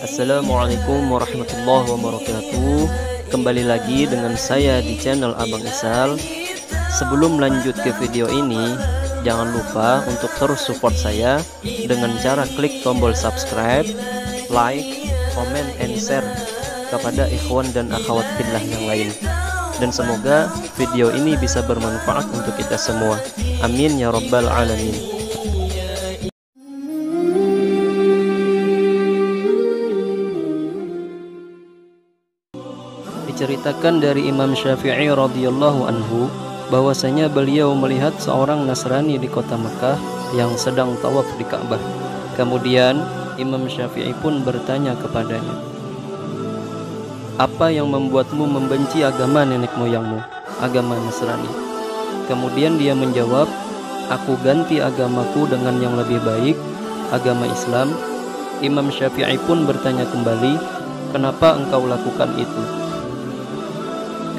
Assalamualaikum warahmatullahi wabarakatuh. Kembali lagi dengan saya di channel Abang Isal. Sebelum lanjut ke video ini, jangan lupa untuk terus support saya dengan cara klik tombol subscribe, like, comment, and share kepada ikhwan dan akhwat fillah yang lain. Dan semoga video ini bisa bermanfaat untuk kita semua. Amin ya rabbal alamin. Diceritakan dari Imam Syafi'i radhiyallahu anhu bahwasanya beliau melihat seorang Nasrani di kota Mekah yang sedang tawaf di Ka'bah. Kemudian Imam Syafi'i pun bertanya kepadanya, "Apa yang membuatmu membenci agama nenek moyangmu, agama Nasrani?" Kemudian dia menjawab, "Aku ganti agamaku dengan yang lebih baik, agama Islam." Imam Syafi'i pun bertanya kembali, "Kenapa engkau lakukan itu?"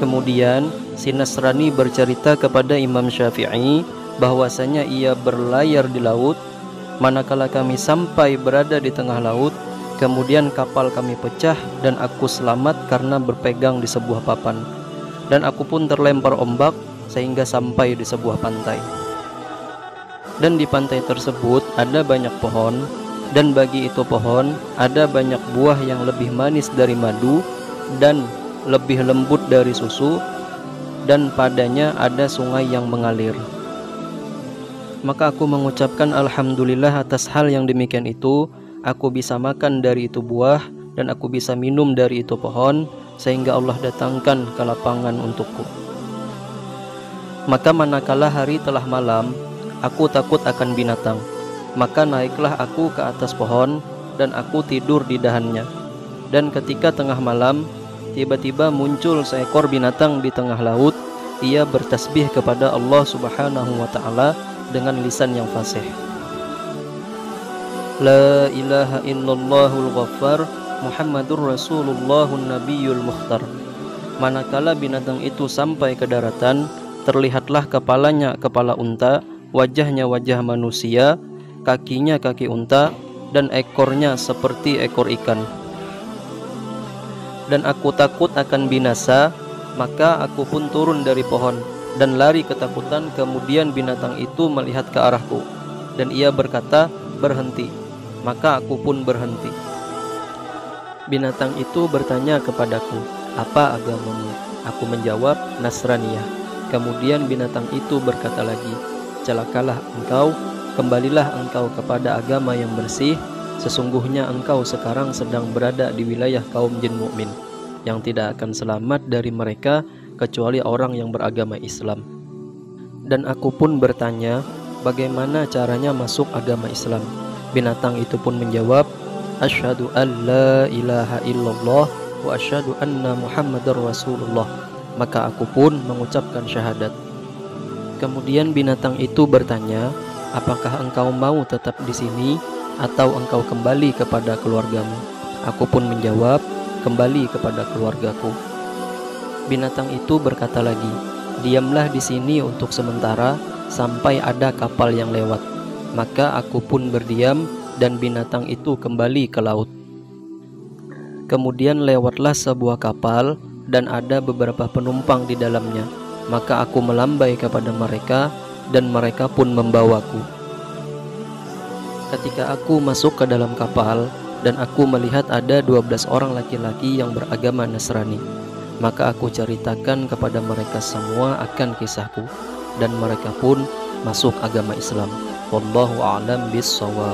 Kemudian si Nasrani bercerita kepada Imam Syafi'i bahwasanya ia berlayar di laut. Manakala kami sampai berada di tengah laut, kemudian kapal kami pecah dan aku selamat karena berpegang di sebuah papan. Dan aku pun terlempar ombak sehingga sampai di sebuah pantai. Dan di pantai tersebut ada banyak pohon, dan bagi itu pohon ada banyak buah yang lebih manis dari madu dan lebih lembut dari susu, dan padanya ada sungai yang mengalir. Maka aku mengucapkan alhamdulillah atas hal yang demikian itu. Aku bisa makan dari itu buah dan aku bisa minum dari itu pohon, sehingga Allah datangkan kelapangan untukku. Maka manakala hari telah malam, aku takut akan binatang. Maka naiklah aku ke atas pohon dan aku tidur di dahannya. Dan ketika tengah malam, tiba-tiba muncul seekor binatang di tengah laut. Ia bertasbih kepada Allah Subhanahu wa ta'ala dengan lisan yang fasih. La ilaha illallahul ghaffar Muhammadur Rasulullahun Nabiyul Mukhtar. Manakala binatang itu sampai ke daratan, terlihatlah kepalanya kepala unta, wajahnya wajah manusia, kakinya kaki unta, dan ekornya seperti ekor ikan. Dan aku takut akan binasa, maka aku pun turun dari pohon dan lari ketakutan. Kemudian binatang itu melihat ke arahku dan ia berkata, "Berhenti." Maka aku pun berhenti. Binatang itu bertanya kepadaku, "Apa agamamu?" Aku menjawab, "Nasraniyah." Kemudian binatang itu berkata lagi, "Celakalah engkau, kembalilah engkau kepada agama yang bersih. Sesungguhnya engkau sekarang sedang berada di wilayah kaum jin mukmin, yang tidak akan selamat dari mereka kecuali orang yang beragama Islam." Dan aku pun bertanya, "Bagaimana caranya masuk agama Islam?" Binatang itu pun menjawab, "Asyhadu an la ilaha illallah wa asyhadu anna Muhammadar Rasulullah." Maka aku pun mengucapkan syahadat. Kemudian binatang itu bertanya, "Apakah engkau mau tetap di sini atau engkau kembali kepada keluargamu?" Aku pun menjawab, "Kembali kepada keluargaku." Binatang itu berkata lagi, "Diamlah di sini untuk sementara sampai ada kapal yang lewat." Maka aku pun berdiam dan binatang itu kembali ke laut. Kemudian lewatlah sebuah kapal dan ada beberapa penumpang di dalamnya. Maka aku melambai kepada mereka dan mereka pun membawaku. Ketika aku masuk ke dalam kapal dan aku melihat ada 12 orang laki-laki yang beragama Nasrani, maka aku ceritakan kepada mereka semua akan kisahku dan mereka pun masuk agama Islam. Wallahu a'lam bishawab.